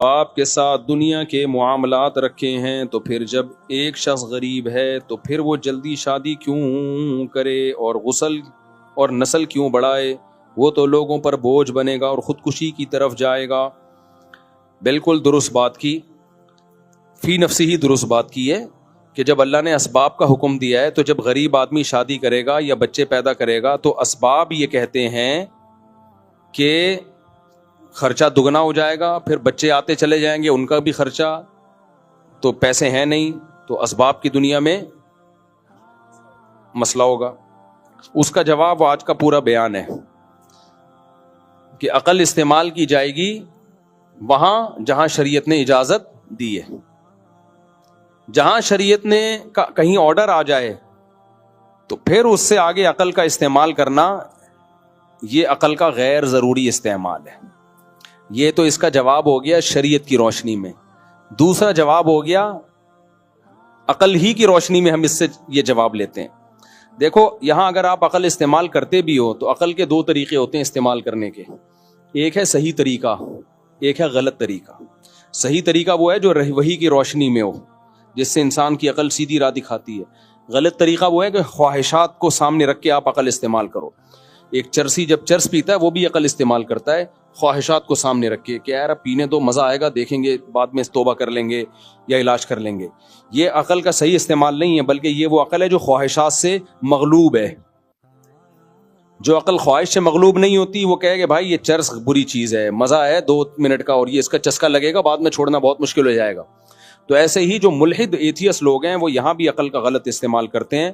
آپ کے ساتھ دنیا کے معاملات رکھے ہیں، تو پھر جب ایک شخص غریب ہے تو پھر وہ جلدی شادی کیوں کرے اور غسل اور نسل کیوں بڑھائے؟ وہ تو لوگوں پر بوجھ بنے گا اور خودکشی کی طرف جائے گا۔ بالکل درست بات کی، فی نفسی ہی درست بات کی ہے کہ جب اللہ نے اسباب کا حکم دیا ہے تو جب غریب آدمی شادی کرے گا یا بچے پیدا کرے گا تو اسباب یہ کہتے ہیں کہ خرچہ دگنا ہو جائے گا، پھر بچے آتے چلے جائیں گے، ان کا بھی خرچہ، تو پیسے ہیں نہیں، تو اسباب کی دنیا میں مسئلہ ہوگا۔ اس کا جواب آج کا پورا بیان ہے کہ عقل استعمال کی جائے گی وہاں جہاں شریعت نے اجازت دی ہے۔ جہاں شریعت نے کہیں آرڈر آ جائے تو پھر اس سے آگے عقل کا استعمال کرنا یہ عقل کا غیر ضروری استعمال ہے۔ یہ تو اس کا جواب ہو گیا شریعت کی روشنی میں۔ دوسرا جواب ہو گیا عقل ہی کی روشنی میں، ہم اس سے یہ جواب لیتے ہیں۔ دیکھو یہاں اگر آپ عقل استعمال کرتے بھی ہو تو عقل کے دو طریقے ہوتے ہیں استعمال کرنے کے، ایک ہے صحیح طریقہ، ایک ہے غلط طریقہ۔ صحیح طریقہ وہ ہے جو وحی کی روشنی میں ہو، جس سے انسان کی عقل سیدھی راہ دکھاتی ہے۔ غلط طریقہ وہ ہے کہ خواہشات کو سامنے رکھ کے آپ عقل استعمال کرو۔ ایک چرسی جب چرس پیتا ہے وہ بھی عقل استعمال کرتا ہے خواہشات کو سامنے رکھ کے کہ یار پینے تو مزہ آئے گا، دیکھیں گے بعد میں توبہ کر لیں گے یا علاج کر لیں گے۔ یہ عقل کا صحیح استعمال نہیں ہے، بلکہ یہ وہ عقل ہے جو خواہشات سے مغلوب ہے۔ جو عقل خواہش سے مغلوب نہیں ہوتی وہ کہے کہ بھائی یہ چرس بری چیز ہے، مزہ ہے 2 منٹ کا اور یہ اس کا چسکا لگے گا، بعد میں چھوڑنا بہت مشکل ہو جائے گا۔ تو ایسے ہی جو ملحد ایتھیس لوگ ہیں وہ یہاں بھی عقل کا غلط استعمال کرتے ہیں۔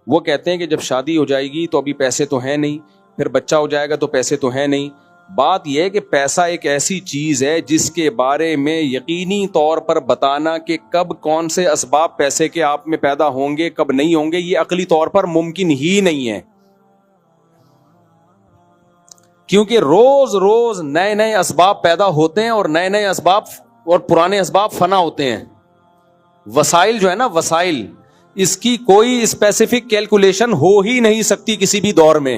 وہ کہتے ہیں کہ جب شادی ہو جائے گی تو ابھی پیسے تو ہیں نہیں، پھر بچہ ہو جائے گا تو پیسے تو ہیں نہیں۔ بات یہ ہے کہ پیسہ ایک ایسی چیز ہے جس کے بارے میں یقینی طور پر بتانا کہ کب کون سے اسباب پیسے کے آپ میں پیدا ہوں گے کب نہیں ہوں گے یہ عقلی طور پر ممکن ہی نہیں ہے، کیونکہ روز روز نئے نئے اسباب پیدا ہوتے ہیں اور نئے نئے اسباب اور پرانے اسباب فنا ہوتے ہیں۔ وسائل جو ہے نا، وسائل، اس کی کوئی اسپیسیفک کیلکولیشن ہو ہی نہیں سکتی کسی بھی دور میں۔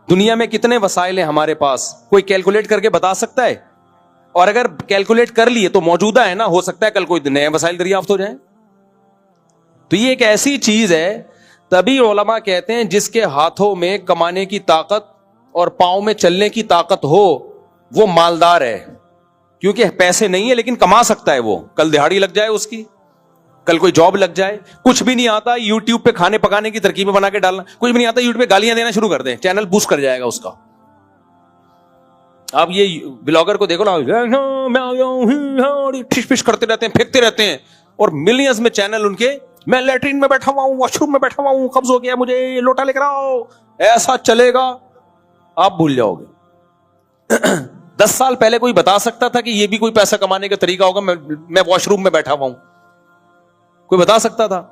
دنیا میں کتنے وسائل ہیں ہمارے پاس، کوئی کیلکولیٹ کر کے بتا سکتا ہے؟ اور اگر کیلکولیٹ کر لیے تو موجودہ ہے نا، ہو سکتا ہے کل کوئی نئے وسائل دریافت ہو جائیں۔ تو یہ ایک ایسی چیز ہے، تبھی علماء کہتے ہیں جس کے ہاتھوں میں کمانے کی طاقت اور پاؤں میں چلنے کی طاقت ہو وہ مالدار ہے، کیونکہ پیسے نہیں ہے لیکن کما سکتا ہے۔ وہ کل دہاڑی لگ جائے اس کی، کل کوئی جاب لگ جائے، کچھ بھی نہیں آتا یوٹیوب پہ کھانے پکانے کی ترکیبیں بنا کے ڈالنا، کچھ بھی نہیں آتا یوٹیوب پہ گالیاں دینا شروع کر دیں، چینل بوسٹ کر جائے گا اس کا۔ آپ یہ بلاگر کو دیکھو نا، میں آ گیا ہوں، ٹھش پش کرتے رہتے ہیں، پھینکتے رہتے ہیں، اور ملینز میں چینل ان کے، میں لیٹرین میں بیٹھا ہوا ہوں، واش روم میں بیٹھا ہوا ہوں، قبض ہو گیا مجھے، لوٹا لے کر آؤ، ایسا چلے گا آپ بھول جاؤ گے۔ 10 سال پہلے کوئی بتا سکتا تھا کہ یہ بھی کوئی پیسہ کمانے کا طریقہ ہوگا؟ میں واش روم میں بیٹھا ہوا ہوں، کوئی بتا سکتا تھا؟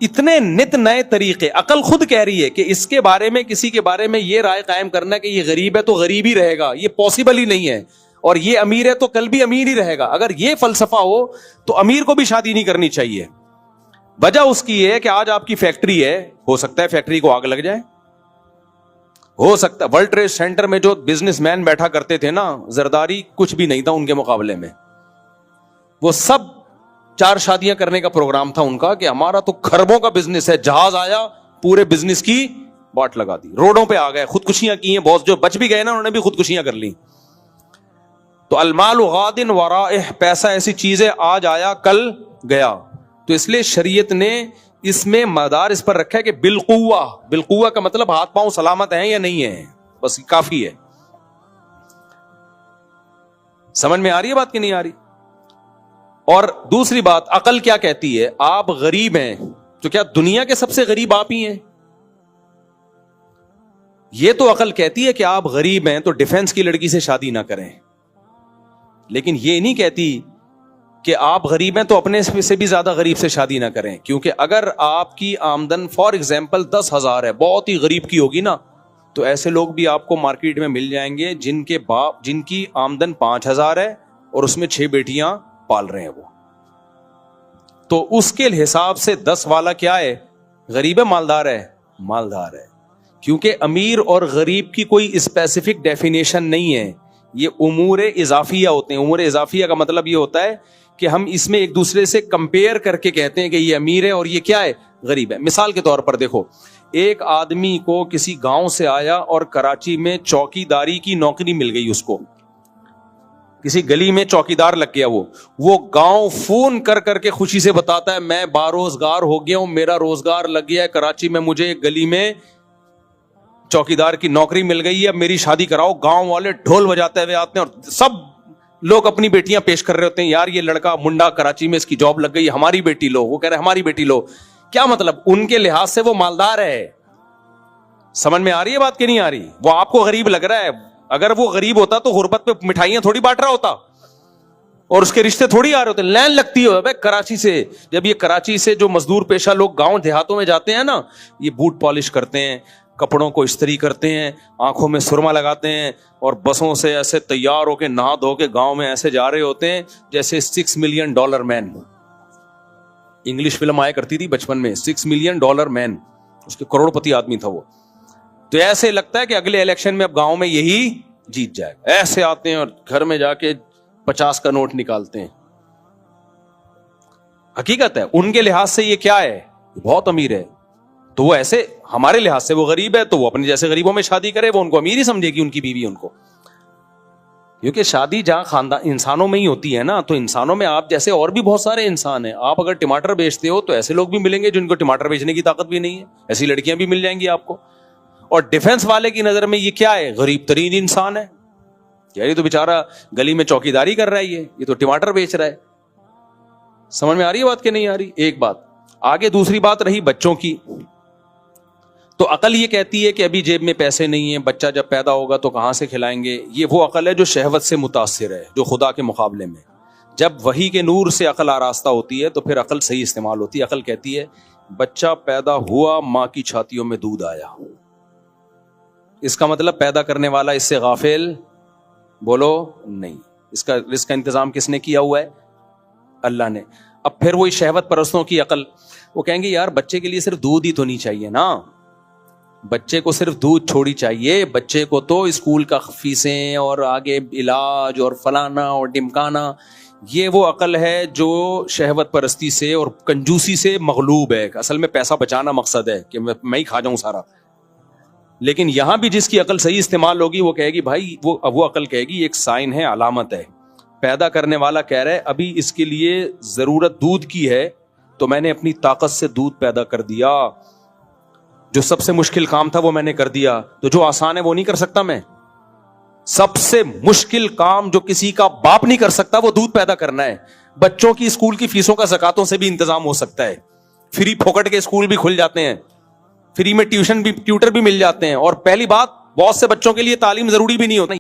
اتنے نت نئے طریقے۔ عقل خود کہہ رہی ہے کہ اس کے بارے میں، کسی کے بارے میں یہ رائے قائم کرنا کہ یہ غریب ہے تو غریب ہی رہے گا، یہ پاسبل ہی نہیں ہے، اور یہ امیر ہے تو کل بھی امیر ہی رہے گا۔ اگر یہ فلسفہ ہو تو امیر کو بھی شادی نہیں کرنی چاہیے۔ وجہ اس کی یہ ہے کہ آج آپ کی فیکٹری ہے، ہو سکتا ہے فیکٹری کو آگ لگ جائے، ہو سکتا ہے ورلڈ ٹریڈ سینٹر میں جو بزنس مین بیٹھا کرتے تھے نا، زرداری کچھ بھی نہیں تھا ان کے مقابلے میں، وہ سب 4 شادیاں کرنے کا پروگرام تھا ان کا کہ ہمارا تو خربوں کا بزنس ہے، جہاز آیا پورے بزنس کی باٹ لگا دی، روڈوں پہ آ گئے، خودکشیاں کی ہیں بہت، جو بچ بھی گئے نا انہوں نے بھی خودکشیاں کر لی۔ تو المال غاد ورائہ، پیسہ ایسی چیز ہے آج آیا کل گیا، تو اس لیے شریعت نے اس میں مدار اس پر رکھا ہے کہ بالقوہ، بالقوہ کا مطلب ہاتھ پاؤں سلامت ہیں یا نہیں ہیں، بس کافی ہے۔ سمجھ میں آ رہی ہے بات کہ نہیں آ رہی؟ اور دوسری بات، عقل کیا کہتی ہے؟ آپ غریب ہیں تو کیا دنیا کے سب سے غریب آپ ہی ہیں؟ یہ تو عقل کہتی ہے کہ آپ غریب ہیں تو ڈیفنس کی لڑکی سے شادی نہ کریں، لیکن یہ نہیں کہتی کہ آپ غریب ہیں تو اپنے سے بھی زیادہ غریب سے شادی نہ کریں، کیونکہ اگر آپ کی آمدن فار ایگزامپل 10,000 ہے، بہت ہی غریب کی ہوگی نا، تو ایسے لوگ بھی آپ کو مارکیٹ میں مل جائیں گے جن کے باپ، جن کی آمدن 5,000 ہے اور اس میں 6 بیٹیاں پال رہے ہیں وہ، تو اس کے حساب سے 10 والا کیا ہے؟ غریب ہے مالدار ہے؟ مالدار ہے، کیونکہ امیر اور غریب کی کوئی اسپیسیفک ڈیفینیشن نہیں ہے، یہ امور اضافیہ ہوتے ہیں. امور اضافیہ کا مطلب یہ ہوتا ہے کہ ہم اس میں ایک دوسرے سے کمپیئر کر کے کہتے ہیں کہ یہ امیر ہے اور یہ کیا ہے, غریب ہے. مثال کے طور پر دیکھو, ایک آدمی کو کسی گاؤں سے آیا اور کراچی میں چوکی داری کی نوکری مل گئی, اس کو کسی گلی میں چوکی دار لگ گیا. وہ گاؤں فون کر کر کے خوشی سے بتاتا ہے میں باروزگار ہو گیا ہوں, میرا روزگار لگ گیا ہے کراچی میں, مجھے ایک گلی میں چوکی دار کی نوکری مل گئی ہے, اب میری شادی کراؤ. گاؤں والے ڈھول بجاتے ہوئے آتے ہیں اور سب لوگ اپنی بیٹیاں پیش کر رہے ہوتے ہیں, یار یہ لڑکا منڈا کراچی میں اس کی جاب لگ گئی, ہماری بیٹی لو. وہ کہہ رہے ہماری بیٹی لو. کیا مطلب, ان کے لحاظ سے وہ مالدار ہے. سمجھ میں آ رہی ہے بات کہ نہیں آ رہی؟ وہ آپ کو غریب لگ رہا ہے. اگر وہ غریب ہوتا تو غربت پہ مٹھائیاں تھوڑی بانٹ رہا ہوتا اور اس کے رشتے تھوڑی آ رہے ہوتے. لائن لگتی ہے کراچی سے. جب یہ کراچی سے جو مزدور پیشہ لوگ گاؤں دیہاتوں میں جاتے ہیں نا, یہ بوٹ پالش کرتے ہیں, کپڑوں کو استری کرتے ہیں, آنکھوں میں سرما لگاتے ہیں اور بسوں سے ایسے تیار ہو کے نہا دھو کے گاؤں میں ایسے جا رہے ہوتے ہیں جیسے $6 ملین مین. انگلش فلم آیا کرتی تھی بچپن میں, $6 ملین مین, اس کے کروڑ پتی آدمی تھا وہ. تو ایسے لگتا ہے کہ اگلے الیکشن میں اب گاؤں میں یہی جیت جائے. ایسے آتے ہیں اور گھر میں جا کے 50 کا نوٹ نکالتے ہیں. حقیقت ہے ان کے لحاظ سے یہ کیا ہے, بہت امیر ہے. تو وہ ایسے, ہمارے لحاظ سے وہ غریب ہے تو وہ اپنے جیسے غریبوں میں شادی کرے, وہ ان کو امیر ہی سمجھے گی ان کی بیوی ان کو. کیونکہ شادی جہاں خاندان انسانوں میں ہی ہوتی ہے نا, تو انسانوں میں آپ جیسے اور بھی بہت سارے انسان ہیں. آپ اگر ٹماٹر بیچتے ہو تو ایسے لوگ بھی ملیں گے جن کو ٹماٹر بیچنے کی طاقت بھی نہیں ہے, ایسی لڑکیاں بھی مل جائیں گی آپ کو. اور ڈیفنس والے کی نظر میں یہ کیا ہے, غریب ترین انسان ہے. یار یہ تو بیچارہ گلی میں چوکی داری کر رہا ہے, یہ تو ٹماٹر بیچ رہا ہے. سمجھ میں آ رہی ہے بات کہ نہیں آ رہی؟ ایک بات. آگے دوسری بات رہی بچوں کی. تو عقل یہ کہتی ہے کہ ابھی جیب میں پیسے نہیں ہیں, بچہ جب پیدا ہوگا تو کہاں سے کھلائیں گے. یہ وہ عقل ہے جو شہوت سے متاثر ہے, جو خدا کے مقابلے میں. جب وحی کے نور سے عقل آراستہ ہوتی ہے تو پھر عقل صحیح استعمال ہوتی ہے. عقل کہتی ہے بچہ پیدا ہوا, ماں کی چھاتیوں میں دودھ آیا. اس کا مطلب پیدا کرنے والا اس سے غافل بولو نہیں. اس کا انتظام کس نے کیا ہوا ہے؟ اللہ نے. اب پھر وہی شہوت پرستوں کی عقل, وہ کہیں گے یار بچے کے لیے صرف دودھ ہی تو نہیں چاہیے نا, بچے کو صرف دودھ چھوڑی چاہیے, بچے کو تو اسکول کا فیسیں اور آگے علاج اور فلانا اور ڈمکانا. یہ وہ عقل ہے جو شہوت پرستی سے اور کنجوسی سے مغلوب ہے. اصل میں پیسہ بچانا مقصد ہے کہ میں ہی کھا جاؤں سارا. لیکن یہاں بھی جس کی عقل صحیح استعمال ہوگی وہ کہے گی بھائی, وہ عقل کہے گی ایک سائن ہے, علامت ہے. پیدا کرنے والا کہہ رہا ہے ابھی اس کے لیے ضرورت دودھ کی ہے تو میں نے اپنی طاقت سے دودھ پیدا کر دیا. جو سب سے مشکل کام تھا وہ میں نے کر دیا, تو جو آسان ہے وہ نہیں کر سکتا میں. سب سے مشکل کام جو کسی کا باپ نہیں کر سکتا وہ دودھ پیدا کرنا ہے. بچوں کی اسکول کی فیسوں کا زکاتوں سے بھی انتظام ہو سکتا ہے. فری پھوکٹ کے اسکول بھی کھل جاتے ہیں, فری میں ٹیوشن بھی, ٹیوٹر بھی مل جاتے ہیں. اور پہلی بات, بہت سے بچوں کے لیے تعلیم ضروری بھی نہیں ہوتا.